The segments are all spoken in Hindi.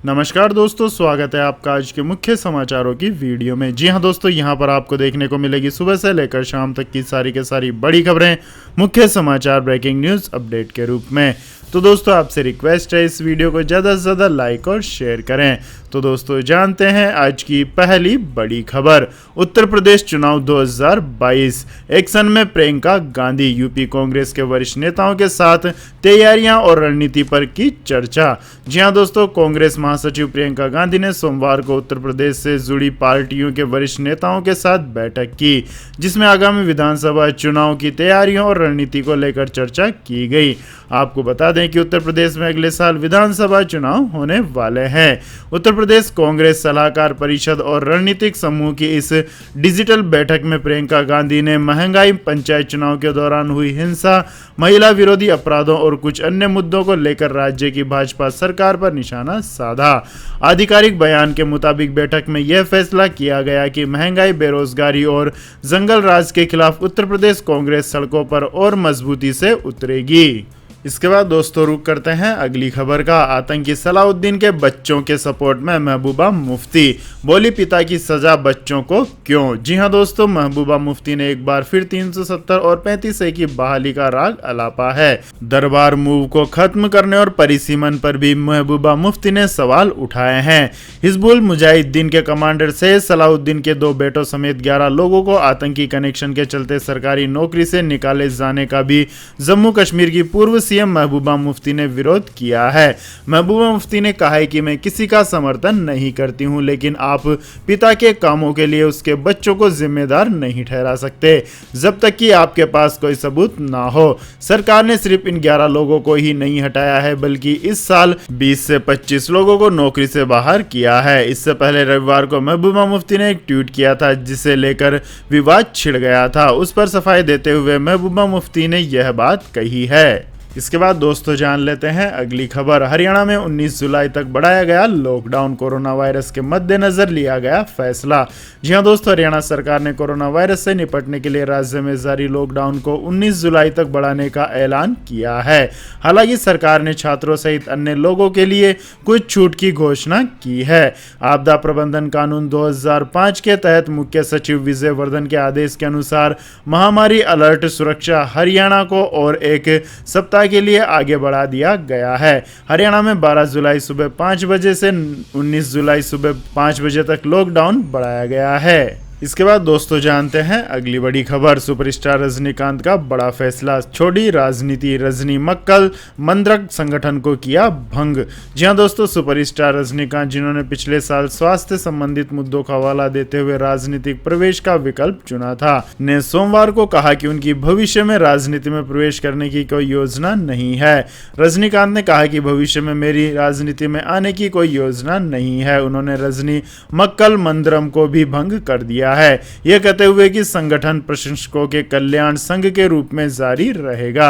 नमस्कार दोस्तों, स्वागत है आपका आज के मुख्य समाचारों की वीडियो में। जी हां दोस्तों, यहां पर आपको देखने को मिलेगी सुबह से लेकर शाम तक की सारी बड़ी खबरें मुख्य समाचार ब्रेकिंग न्यूज़ अपडेट के रूप में। तो दोस्तों आपसे रिक्वेस्ट है इस वीडियो को ज़्यादा से ज़्यादा लाइक और शेयर करें। तो दोस्तों जानते हैं आज की पहली बड़ी खबर। उत्तर प्रदेश चुनाव 2022 एक्शन में प्रियंका गांधी, यूपी कांग्रेस के वरिष्ठ नेताओं के साथ तैयारियां और रणनीति पर की चर्चा। जी हां दोस्तों, कांग्रेस महासचिव प्रियंका गांधी ने सोमवार को उत्तर प्रदेश से जुड़ी पार्टियों के वरिष्ठ नेताओं के साथ बैठक की, जिसमें आगामी विधानसभा चुनाव की तैयारियों और रणनीति को लेकर चर्चा की गई। आपको बता दें कि उत्तर प्रदेश में अगले साल विधानसभा चुनाव होने वाले हैं। उत्तर प्रदेश कांग्रेस सलाहकार परिषद और रणनीतिक समूह की इस डिजिटल बैठक में प्रियंका गांधी ने महंगाई, पंचायत चुनाव के दौरान हुई हिंसा, महिला विरोधी अपराधों और कुछ अन्य मुद्दों को लेकर राज्य की भाजपा सरकार पर निशाना साधा। आधिकारिक बयान के मुताबिक बैठक में यह फैसला किया गया कि महंगाई, बेरोजगारी और जंगल राज के खिलाफ उत्तर प्रदेश कांग्रेस सड़कों पर और मजबूती से उतरेगी। इसके बाद दोस्तों रुक करते हैं अगली खबर का। आतंकी सलाउद्दीन के बच्चों के सपोर्ट में महबूबा मुफ्ती, बोली पिता की सजा बच्चों को क्यों। जी हां दोस्तों, महबूबा मुफ्ती ने एक बार फिर 370 और 35A की बहाली का राग अलापा है। दरबार मूव को खत्म करने और परिसीमन पर भी महबूबा मुफ्ती ने सवाल उठाए हैं। हिजबुल मुजाहिदीन के कमांडर सैयद सलाउद्दीन के 2 बेटों समेत 11 लोगों को आतंकी कनेक्शन के चलते सरकारी नौकरी से निकाले जाने का भी जम्मू कश्मीर की पूर्व सीएम महबूबा मुफ्ती ने विरोध किया है। महबूबा मुफ्ती ने कहा है कि मैं किसी का समर्थन नहीं करती हूं, लेकिन आप पिता के कामों के लिए उसके बच्चों को जिम्मेदार नहीं ठहरा सकते जब तक कि आपके पास कोई सबूत ना हो। सरकार ने सिर्फ इन 11 लोगों को ही नहीं हटाया है, बल्कि इस साल 20 से 25 लोगों को नौकरी से बाहर किया है। इससे पहले रविवार को महबूबा मुफ्ती ने एक ट्वीट किया था जिसे लेकर विवाद छिड़ गया था। उस पर सफाई देते हुए महबूबा मुफ्ती ने यह बात कही है। इसके बाद दोस्तों जान लेते हैं अगली खबर। हरियाणा में 19 जुलाई तक बढ़ाया गया लॉकडाउन, कोरोना वायरस के मद्देनजर लिया गया फैसला। जी हां दोस्तों, हरियाणा सरकार ने कोरोना वायरस से निपटने के लिए राज्य में जारी लॉकडाउन को 19 जुलाई तक बढ़ाने का ऐलान किया है। हालांकि सरकार ने छात्रों सहित अन्य लोगों के लिए कुछ छूट की घोषणा की है। आपदा प्रबंधन कानून 2005 के तहत मुख्य सचिव विजय वर्धन के आदेश के अनुसार महामारी अलर्ट सुरक्षा हरियाणा को और एक सप्ताह के लिए आगे बढ़ा दिया गया है। हरियाणा में 12 जुलाई सुबह 5 बजे से 19 जुलाई सुबह 5 बजे तक लॉकडाउन बढ़ाया गया है। इसके बाद दोस्तों जानते हैं अगली बड़ी खबर। सुपरस्टार रजनीकांत का बड़ा फैसला, छोड़ी राजनीति, रजनी मक्कल मंत्रक संगठन को किया भंग। जी हां दोस्तों, सुपरस्टार रजनीकांत, जिन्होंने पिछले साल स्वास्थ्य संबंधित मुद्दों का हवाला देते हुए राजनीतिक प्रवेश का विकल्प चुना था, ने सोमवार को कहा कि उनकी भविष्य में राजनीति में प्रवेश करने की कोई योजना नहीं है। रजनीकांत ने कहा कि भविष्य में मेरी राजनीति में आने की कोई योजना नहीं है। उन्होंने रजनी मक्कल मंत्रम को भी भंग कर दिया है, यह कहते हुए कि संगठन प्रशंसकों के कल्याण संघ के रूप में जारी रहेगा।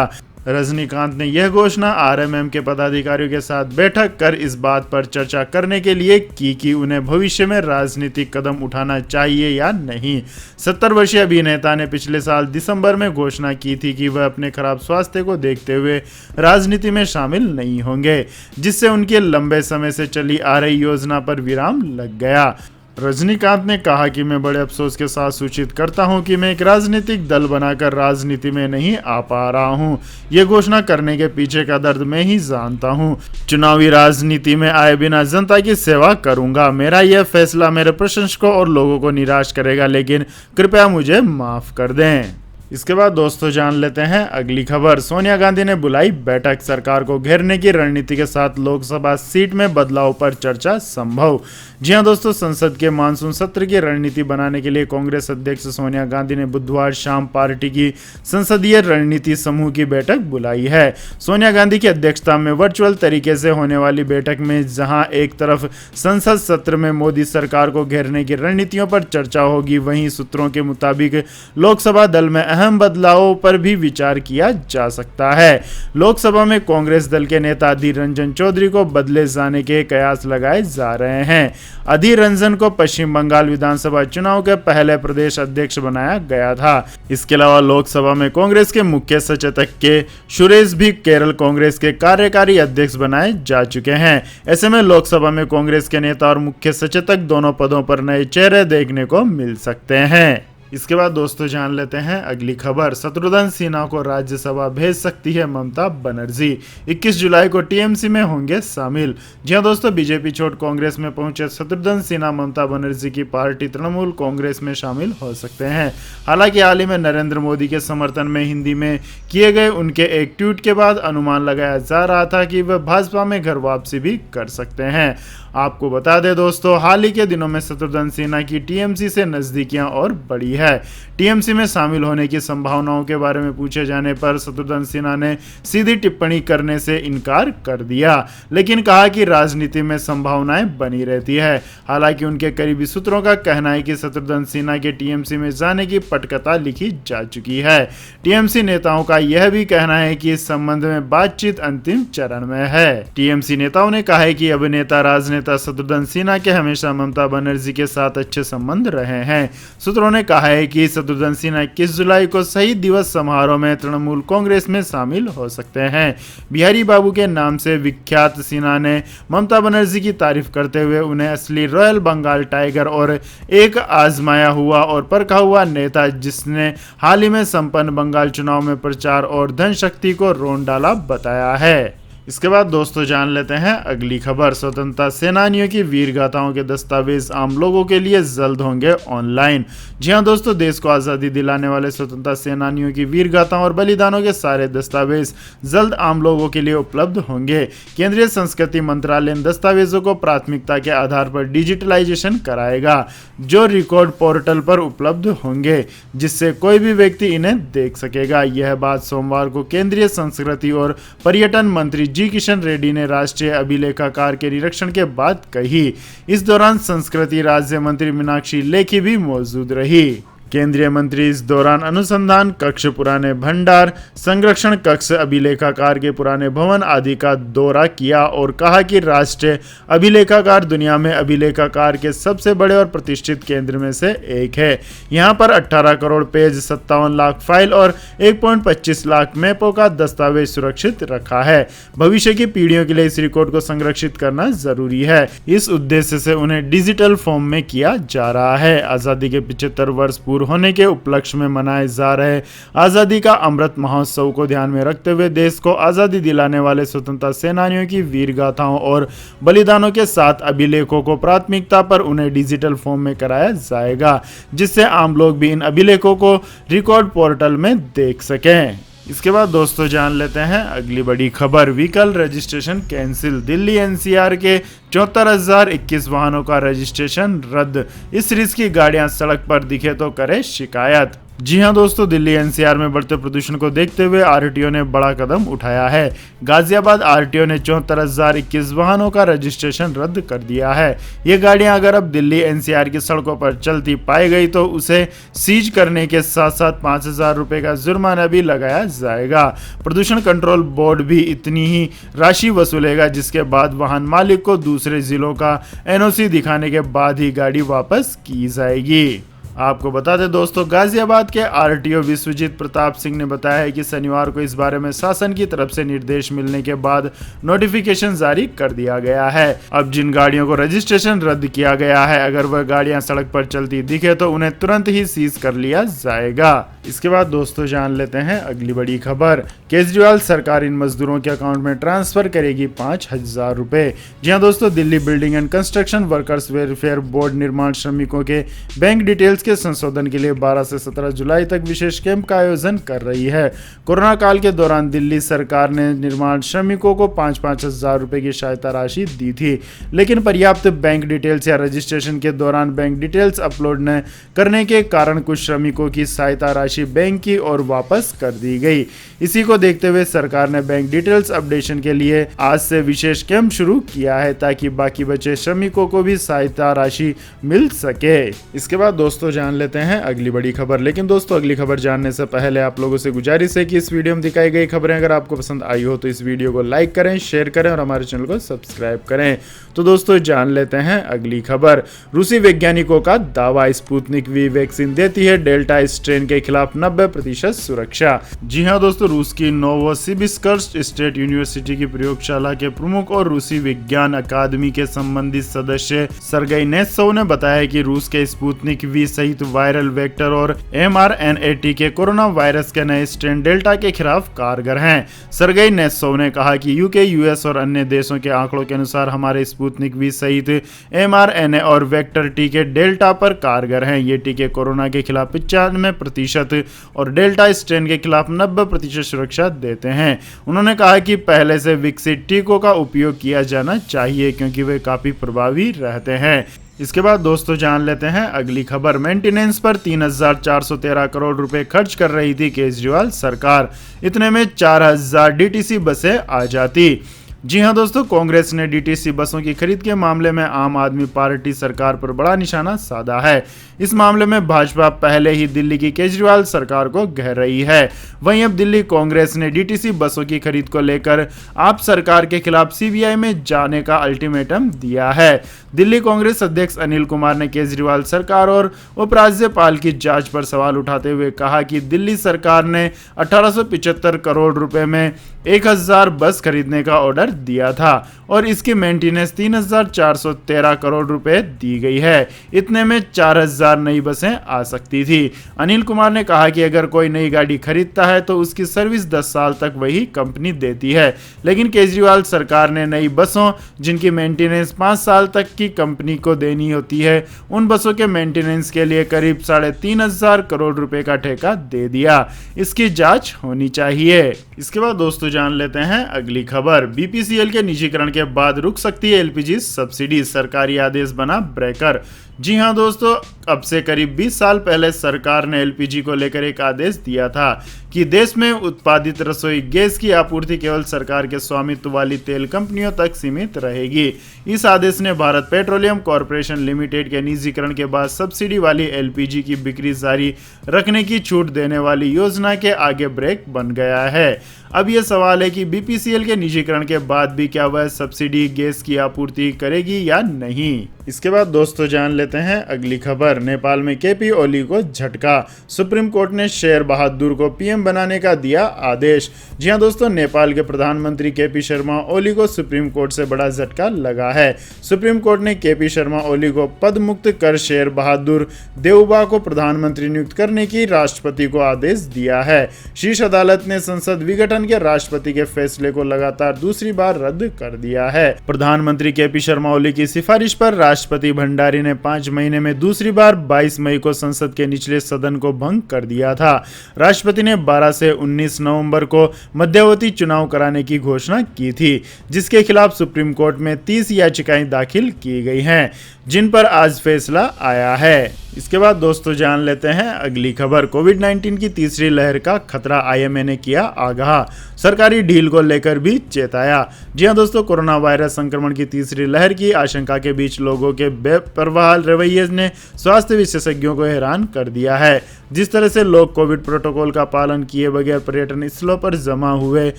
रजनीकांत ने यह घोषणा आरएमएम के पदाधिकारियों के साथ बैठक कर इस बात पर चर्चा करने के लिए की कि उन्हें भविष्य में राजनीतिक कदम उठाना चाहिए या नहीं। 70 वर्षीय अभिनेता ने पिछले साल दिसंबर में घोषणा की थी कि वह अपने खराब स्वास्थ्य को देखते हुए राजनीति में शामिल नहीं होंगे, जिससे उनकी लंबे समय से चली आ रही योजना पर विराम लग गया। रजनीकांत ने कहा कि मैं बड़े अफसोस के साथ सूचित करता हूं कि मैं एक राजनीतिक दल बनाकर राजनीति में नहीं आ पा रहा हूं। यह घोषणा करने के पीछे का दर्द मैं ही जानता हूं। चुनावी राजनीति में आए बिना जनता की सेवा करूंगा। मेरा यह फैसला मेरे प्रशंसकों और लोगों को निराश करेगा, लेकिन कृपया मुझे माफ कर दें। इसके बाद दोस्तों जान लेते हैं अगली खबर। सोनिया गांधी ने बुलाई बैठक, सरकार को घेरने की रणनीति के साथ लोकसभा सीट में बदलाव पर चर्चा संभव। जी हां दोस्तों, संसद के मानसून सत्र की रणनीति बनाने के लिए कांग्रेस अध्यक्ष सोनिया गांधी ने बुधवार शाम पार्टी की संसदीय रणनीति समूह की बैठक बुलाई है। सोनिया गांधी की अध्यक्षता में वर्चुअल तरीके से होने वाली बैठक में जहां एक तरफ संसद सत्र में मोदी सरकार को घेरने की रणनीतियों पर चर्चा होगी, वहीं सूत्रों के मुताबिक लोकसभा दल में अहम बदलावों पर भी विचार किया जा सकता है। लोकसभा में कांग्रेस दल के नेता अधीर रंजन चौधरी को बदले जाने के कयास लगाए जा रहे हैं। अधीर रंजन को पश्चिम बंगाल विधानसभा चुनाव के पहले प्रदेश अध्यक्ष बनाया गया था। इसके अलावा लोकसभा में कांग्रेस के मुख्य सचेतक के सुरेश भी केरल कांग्रेस के कार्यकारी अध्यक्ष बनाए जा चुके हैं। ऐसे में लोकसभा में कांग्रेस के नेता और मुख्य सचेतक दोनों पदों पर नए चेहरे देखने को मिल सकते हैं। इसके बाद दोस्तों जान लेते हैं अगली खबर। शत्रुघ्न सिन्हा को राज्यसभा भेज सकती है ममता बनर्जी, 21 जुलाई को टीएमसी में होंगे शामिल। जी हां दोस्तों, बीजेपी छोड़ कांग्रेस में पहुंचे शत्रुघ्न सिन्हा ममता बनर्जी की पार्टी तृणमूल कांग्रेस में शामिल हो सकते हैं। हालांकि हाल ही में नरेंद्र मोदी के समर्थन में हिंदी में किए गए उनके एक ट्वीट के बाद अनुमान लगाया जा रहा था कि वह भाजपा में घर वापसी भी कर सकते हैं। आपको बता दें दोस्तों, हाल ही के दिनों में शत्रुघ्न सिन्हा की टीएमसी से नजदीकियां और बढ़ी है। टीएमसी में शामिल होने की संभावनाओं के बारे में पूछे जाने पर शत्रुघ्न सिन्हा ने सीधी टिप्पणी करने से इनकार कर दिया, लेकिन कहा कि राजनीति में संभावनाएं बनी रहती है। हालांकि उनके करीबी सूत्रों का कहना है कि शत्रुघ्न सिन्हा के टीएमसी में जाने की पटकथा लिखी जा चुकी है। टीएमसी नेताओं का यह भी कहना है कि इस संबंध में बातचीत अंतिम चरण में है। टीएमसी नेताओं ने कहा है कि अभिनेता राजनेता शत्रुघ्न सिन्हा के हमेशा ममता बनर्जी के साथ अच्छे संबंध रहे हैं। सूत्रों ने कहा है कि शत्रुघ्न सिन्हा 21 जुलाई को शहीद दिवस समारोह में तृणमूल कांग्रेस में शामिल हो सकते हैं। बिहारी बाबू के नाम से विख्यात सिन्हा ने ममता बनर्जी की तारीफ करते हुए उन्हें असली रॉयल बंगाल टाइगर और एक आजमाया हुआ और परखा हुआ नेता जिसने हाल ही में संपन्न बंगाल चुनाव में प्रचार और धन शक्ति को रोन डाला बताया है। इसके बाद दोस्तों जान लेते हैं अगली खबर। स्वतंत्रता सेनानियों की वीर गाथाओं के दस्तावेज आम लोगों के लिए जल्द होंगे ऑनलाइन। जी हां दोस्तों, देश को आज़ादी दिलाने वाले स्वतंत्रता सेनानियों की वीर गाथाओं और बलिदानों के सारे दस्तावेज जल्द आम लोगों के लिए उपलब्ध होंगे। केंद्रीय संस्कृति मंत्रालय इन दस्तावेजों को प्राथमिकता के आधार पर डिजिटलाइजेशन कराएगा, जो रिकॉर्ड पोर्टल पर उपलब्ध होंगे, जिससे कोई भी व्यक्ति इन्हें देख सकेगा। यह बात सोमवार को केंद्रीय संस्कृति और पर्यटन मंत्री जी किशन रेड्डी ने राष्ट्रीय अभिलेखागार के निरीक्षण के बाद कही। इस दौरान संस्कृति राज्य मंत्री मीनाक्षी लेखी भी मौजूद रही। केंद्रीय मंत्री इस दौरान अनुसंधान कक्ष, पुराने भंडार, संरक्षण कक्ष, अभिलेखागार के पुराने भवन आदि का दौरा किया और कहा कि राष्ट्रीय अभिलेखागार दुनिया में अभिलेखागार के सबसे बड़े और प्रतिष्ठित केंद्र में से एक है। यहां पर 18 करोड़ पेज, 57 लाख फाइल और 1.25 लाख मैपों का दस्तावेज सुरक्षित रखा है। भविष्य की पीढ़ियों के लिए इस रिकॉर्ड को संरक्षित करना जरूरी है। इस उद्देश्य से उन्हें डिजिटल फॉर्म में किया जा रहा है। आजादी के 75 वर्ष होने के उपलक्ष्य में मनाए जा रहे आजादी का अमृत महोत्सव को ध्यान में रखते हुए देश को आजादी दिलाने वाले स्वतंत्रता सेनानियों की वीर गाथाओं और बलिदानों के साथ अभिलेखों को प्राथमिकता पर उन्हें डिजिटल फॉर्म में कराया जाएगा, जिससे आम लोग भी इन अभिलेखों को रिकॉर्ड पोर्टल में देख सकें। इसके बाद दोस्तों जान लेते हैं अगली बड़ी खबर। Vehicle registration cancel, Delhi NCR के 74,021 वाहनों का रजिस्ट्रेशन रद्द। इस रिस्क की गाड़ियां सड़क पर दिखे तो करे शिकायत। जी हां दोस्तों, दिल्ली एनसीआर में बढ़ते प्रदूषण को देखते हुए आरटीओ ने बड़ा कदम उठाया है। गाजियाबाद आरटीओ ने 74,021 वाहनों का रजिस्ट्रेशन रद्द कर दिया है। ये गाड़ियां अगर अब दिल्ली एनसीआर की सड़कों पर चलती पाई गई तो उसे सीज करने के साथ साथ 5,000 रुपए का जुर्माना भी लगाया जाएगा। प्रदूषण कंट्रोल बोर्ड भी इतनी ही राशि वसूलेगा, जिसके बाद वाहन मालिक को दूसरे जिलों का एनओसी दिखाने के बाद ही गाड़ी वापस की जाएगी। आपको बता दें दोस्तों, गाजियाबाद के आरटीओ विश्वजीत प्रताप सिंह ने बताया है कि शनिवार को इस बारे में शासन की तरफ से निर्देश मिलने के बाद नोटिफिकेशन जारी कर दिया गया है। अब जिन गाड़ियों को रजिस्ट्रेशन रद्द किया गया है, अगर वह गाड़ियां सड़क पर चलती दिखे तो उन्हें तुरंत ही सीज कर लिया जाएगा। इसके बाद दोस्तों जान लेते हैं अगली बड़ी खबर। केजरीवाल सरकार इन मजदूरों के अकाउंट में ट्रांसफर करेगी 5,000 रुपए। जी हाँ दोस्तों, Delhi building and construction workers welfare board निर्माण श्रमिकों के बैंक डिटेल्स के संशोधन के लिए 12 से 17 जुलाई तक विशेष कैंप का आयोजन कर रही है। कोरोना काल के दौरान दिल्ली सरकार ने निर्माण श्रमिकों को 5,000 रुपए की सहायता राशि दी थी, लेकिन पर्याप्त बैंक डिटेल्स या रजिस्ट्रेशन के दौरान बैंक डिटेल्स अपलोड न करने के कारण कुछ श्रमिकों की सहायता राशि बैंक की ओर वापस कर दी गई। इसी को देखते हुए सरकार ने बैंक डिटेल्स अपडेशन के लिए आज से विशेष कैंप शुरू किया है, ताकि बाकी बचे श्रमिकों को भी सहायता राशि मिल सके। इसके बाद दोस्तों जान लेते हैं अगली बड़ी खबर। लेकिन दोस्तों अगली खबर जानने से पहले आप लोगों से गुजारिश है कि इस वीडियो में दिखाई गई खबरें अगर आपको पसंद आई हो तो इस वीडियो को लाइक करें, शेयर करें और हमारे चैनल को सब्सक्राइब करें। तो दोस्तों जान लेते हैं अगली खबर। रूसी वैज्ञानिकों का दावा, स्पुतनिक वी वैक्सीन देती है डेल्टा स्ट्रेन के खिलाफ 90% सुरक्षा। जी हाँ दोस्तों, रूस की नोवोसिबिर्स्क स्टेट यूनिवर्सिटी की प्रयोगशाला के प्रमुख और रूसी विज्ञान अकादमी के संबंधित सदस्य सर्गेई नेत्सोव ने बताया कि रूस के स्पुतनिक वी सहित वायरल वेक्टर और mRNA टीके कोरोना वायरस के नए स्ट्रेन डेल्टा के खिलाफ कारगर हैं। सर्गेई नेत्सोव ने कहा कि यूके, यूएस और अन्य देशों के आंकड़ों के अनुसार हमारे स्पुतनिक वी सहित mRNA और वेक्टर टीके डेल्टा पर कारगर हैं। ये टीके कोरोना के खिलाफ 95% और डेल्टा स्ट्रेन के खिलाफ 90% सुरक्षा देते हैं। उन्होंने कहा कि पहले से विकसित टीकों का उपयोग किया जाना चाहिए क्योंकि वे काफी प्रभावी रहते हैं। इसके बाद दोस्तों जान लेते हैं अगली खबर। मेंटेनेंस पर 3,413 करोड़ रुपए खर्च कर रही थी केजरीवाल सरकार, इतने में 4,000 डीटीसी बसें आ जाती। जी हां दोस्तों, कांग्रेस ने डीटीसी बसों की खरीद के मामले में आम आदमी पार्टी सरकार पर बड़ा निशाना साधा है। इस मामले में भाजपा पहले ही दिल्ली की केजरीवाल सरकार को घेर रही है। वहीं अब दिल्ली कांग्रेस ने डीटीसी बसों की खरीद को लेकर आप सरकार के खिलाफ सीबीआई में जाने का अल्टीमेटम दिया है। दिल्ली कांग्रेस अध्यक्ष अनिल कुमार ने केजरीवाल सरकार और उपराज्यपाल की जांच पर सवाल उठाते हुए कहा कि दिल्ली सरकार ने 1875 करोड़ रुपए में 1,000 बस खरीदने का ऑर्डर दिया था और इसकी मेंटेनेंस 3,413 करोड़ रुपए दी गई है। इतने में 4,000 नई बसें आ सकती थी। अनिल कुमार ने कहा कि अगर कोई नई गाड़ी खरीदता है तो उसकी सर्विस 10 साल तक वही कंपनी देती है, लेकिन केजरीवाल सरकार ने नई बसों जिनकी मेंटेनेंस 5 साल तक की कंपनी को देनी होती है, उन बसों के मेंटेनेंस के लिए करीब 3,500 करोड़ रुपए का ठेका दे दिया। इसकी जांच होनी चाहिए। इसके बाद दोस्तों जान लेते हैं अगली खबर। बीपीसीएल के निजीकरण के बाद रुक सकती है एलपीजी सब्सिडी, सरकारी आदेश बना ब्रेकर। जी हां दोस्तों, अब से करीब 20 साल पहले सरकार ने एलपीजी को लेकर एक आदेश दिया था कि देश में उत्पादित रसोई गैस की आपूर्ति केवल सरकार के स्वामित्व वाली तेल कंपनियों तक सीमित रहेगी। इस आदेश ने भारत पेट्रोलियम कॉर्पोरेशन लिमिटेड के निजीकरण के बाद सब्सिडी वाली एलपीजी की बिक्री जारी रखने की छूट देने वाली योजना के आगे ब्रेक बन गया है। अब यह सवाल है कि बीपीसीएल के निजीकरण के बाद भी क्या वह सब्सिडी गैस की आपूर्ति करेगी या नहीं। इसके बाद दोस्तों जान लेते हैं अगली खबर। नेपाल में केपी ओली को झटका, सुप्रीम कोर्ट ने शेर बहादुर को पीएम बनाने का दिया आदेश। जी हां दोस्तों, नेपाल के प्रधानमंत्री केपी शर्मा ओली को सुप्रीम कोर्ट से बड़ा झटका लगा है। सुप्रीम कोर्ट ने केपी शर्मा ओली को पद मुक्त कर शेर बहादुर देउबा को प्रधानमंत्री नियुक्त करने की राष्ट्रपति को आदेश दिया है। शीर्ष अदालत ने संसद विघटन के राष्ट्रपति के फैसले को लगातार दूसरी बार रद्द कर दिया है। प्रधानमंत्री केपी शर्मा ओली की सिफारिश पर राष्ट्रपति भंडारी ने 5 महीने में दूसरी बार 22 मई को संसद के निचले सदन को भंग कर दिया था। राष्ट्रपति ने 12 से 19 नवंबर को मध्यावधि चुनाव कराने की घोषणा की थी, जिसके खिलाफ सुप्रीम कोर्ट में 30 याचिकाएं दाखिल की गई हैं, जिन पर आज फैसला आया है। इसके बाद दोस्तों जान लेते हैं अगली खबर। कोविड-19 की तीसरी लहर का खतरा, आईएमए ने किया आगाह, सरकारी ढील को लेकर भी चेताया। जी हां दोस्तों, कोरोना वायरस संक्रमण की तीसरी लहर की आशंका के बीच लोगों के बेपरवाह रवैये ने स्वास्थ्य विशेषज्ञों को हैरान कर दिया है। जिस तरह से लोग कोविड प्रोटोकॉल का पालन किए बगैर पर्यटन स्थलों पर जमा हुए,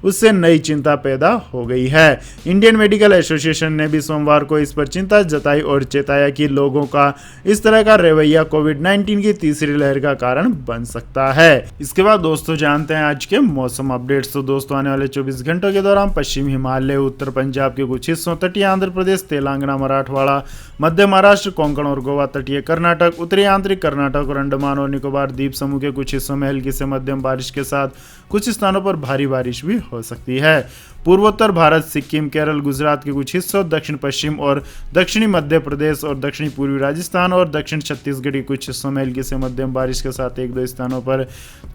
उससे नई चिंता पैदा हो गई है। इंडियन मेडिकल एसोसिएशन ने भी सोमवार को इस पर चिंता जताई और चेताया कि लोगों का इस तरह का रवैया कोविड-19 की तीसरी लहर का कारण बन सकता है। इसके बाद दोस्तों जानते हैं आज के मौसम अपडेट्स। तो दोस्तों आने वाले 24 घंटों के दौरान पश्चिमी हिमालय, उत्तर पंजाब के कुछ हिस्सों, तटीय आंध्र प्रदेश, तेलंगाना, मराठवाड़ा, मध्य महाराष्ट्र, कोंकण और गोवा, तटीय कर्नाटक, उत्तरी आंतरिक कर्नाटक और अंडमान और निकोबार द्वीप समूह के कुछ हिस्सों में हल्की से मध्यम बारिश के साथ कुछ स्थानों पर भारी बारिश भी हो सकती है। पूर्वोत्तर भारत, सिक्किम, केरल, गुजरात के कुछ हिस्सों, दक्षिण पश्चिम और दक्षिणी मध्य प्रदेश और दक्षिणी पूर्वी राजस्थान और दक्षिण छत्तीसगढ़ के कुछ हिस्सों में हल्की से मध्यम बारिश के साथ 1-2 स्थानों पर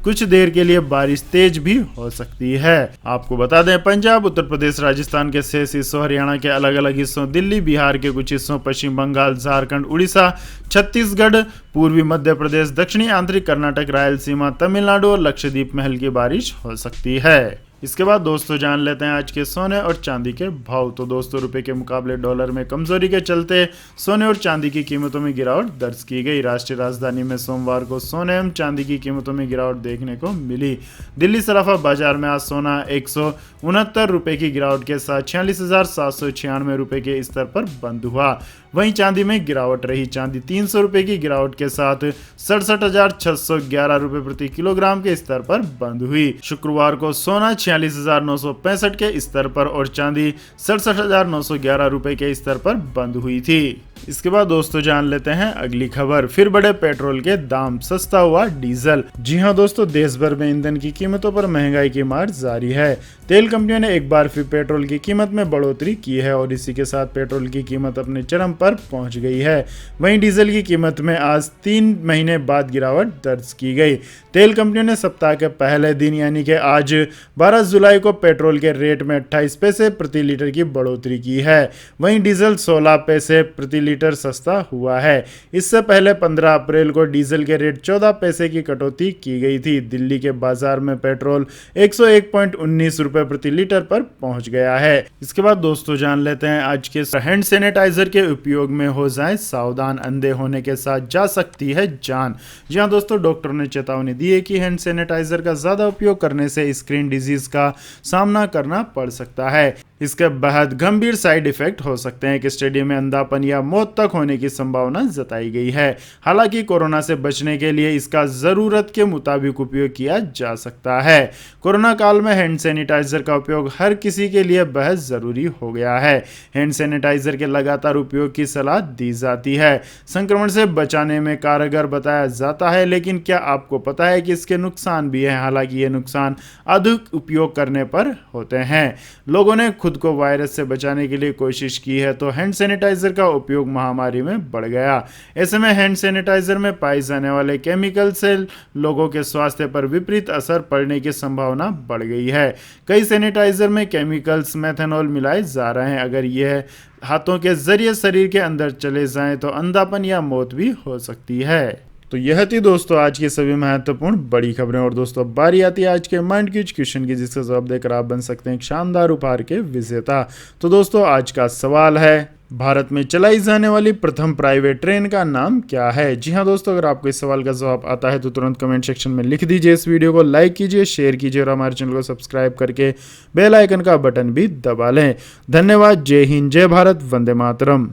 कुछ देर के लिए बारिश तेज भी हो सकती है। आपको बता दें, पंजाब, उत्तर प्रदेश, राजस्थान के शेष हिस्सों, हरियाणा के अलग अलग हिस्सों, दिल्ली, बिहार के कुछ हिस्सों, पश्चिम बंगाल, झारखंड, उड़ीसा, छत्तीसगढ़, पूर्वी मध्य प्रदेश, दक्षिणी आंतरिक कर्नाटक, रायलसीमा, तमिलनाडु और लक्षद्वीप में हल्की बारिश हो सकती है। इसके बाद दोस्तों जान लेते हैं आज के सोने और चांदी के भाव। तो दोस्तों रुपए के मुकाबले डॉलर में कमजोरी के चलते सोने और चांदी की कीमतों में गिरावट दर्ज की गई। राष्ट्रीय राजधानी में सोमवार को सोने एवं चांदी की कीमतों में गिरावट देखने को मिली। दिल्ली सराफा बाजार में आज सोना 169 रुपए की गिरावट के साथ 46,796 रुपए के स्तर पर बंद हुआ। वहीं चांदी में गिरावट रही। चांदी 300 रुपए की गिरावट के साथ 67,611 रुपए प्रति किलोग्राम के स्तर पर बंद हुई। शुक्रवार को सोना 46,965 के स्तर पर और चांदी 67,911 रुपए के स्तर पर बंद हुई थी। इसके बाद दोस्तों जान लेते हैं अगली खबर। फिर बढ़े पेट्रोल के दाम, सस्ता हुआ डीजल। जी हां दोस्तों, देश भर में ईंधन की कीमतों पर महंगाई की मार जारी है। तेल कंपनियों ने एक बार फिर पेट्रोल की कीमत में बढ़ोतरी की है और इसी के साथ पेट्रोल की कीमत अपने चरम पर पहुंच गई है। वहीं डीजल की कीमत में आज 3 महीने बाद गिरावट दर्ज की गई। तेल कंपनियों ने सप्ताह के पहले दिन यानी कि आज 12 जुलाई को पेट्रोल के रेट में 28 पैसे प्रति लीटर की बढ़ोतरी की है। वहीं डीजल 16 पैसे प्रति लीटर सस्ता हुआ है। इससे पहले 15 अप्रैल को डीजल के रेट 14 पैसे की कटौती की गई थी। दिल्ली के बाजार में पेट्रोल 101.19 रुपए प्रति लीटर पर पहुंच गया है। इसके बाद दोस्तों जान लेते हैं आज के हैंड सैनिटाइजर के उपयोग में हो जाएं सावधान, अंधे होने के साथ जा सकती है जान। जी हां दोस्तों, डॉक्टरों ने चेतावनी दी है कि हैंड सैनिटाइजर का ज्यादा उपयोग करने से स्किन डिजीज का सामना करना पड़ सकता है। इसके बेहद गंभीर साइड इफेक्ट हो सकते हैं कि स्टेडियम में अंधापन या मौत तक होने की संभावना जताई गई है। हालांकि कोरोना से बचने के लिए इसका जरूरत के मुताबिक उपयोग किया जा सकता है। कोरोना काल में हैंड सैनिटाइजर का उपयोग हर किसी के लिए बेहद जरूरी हो गया है। हैंड सैनिटाइजर के लगातार उपयोग की सलाह दी जाती है। संक्रमण से बचाने में कारगर बताया जाता है, लेकिन क्या आपको पता है कि इसके नुकसान भी हैं? हालांकि ये नुकसान अधिक उपयोग करने पर होते हैं। लोगों ने खुद को वायरस से बचाने के लिए कोशिश की है तो हैंड सैनिटाइजर का उपयोग महामारी में बढ़ गया। ऐसे में हैंड सैनिटाइजर में पाए जाने वाले केमिकल से लोगों के स्वास्थ्य पर विपरीत असर पड़ने की संभावना बढ़ गई है। कई सैनिटाइजर में केमिकल्स मेथनॉल मिलाए जा रहे हैं। अगर यह हाथों के जरिए शरीर के अंदर चले जाएं तो अंधापन या मौत भी हो सकती है। तो यह थी दोस्तों आज की सभी महत्वपूर्ण बड़ी खबरें। और दोस्तों बारी आती है आज के माइंड क्यूज क्वेश्चन की, जिसका जवाब देकर आप बन सकते हैं एक शानदार उपहार के विजेता। तो दोस्तों आज का सवाल है, भारत में चलाई जाने वाली प्रथम प्राइवेट ट्रेन का नाम क्या है? जी हां दोस्तों, अगर आपको इस सवाल का जवाब आता है तो तुरंत कमेंट सेक्शन में लिख दीजिए। इस वीडियो को लाइक कीजिए, शेयर कीजिए और हमारे चैनल को सब्सक्राइब करके बेल आइकन का बटन भी दबा लें। धन्यवाद। जय हिंद, जय भारत, वंदे मातरम।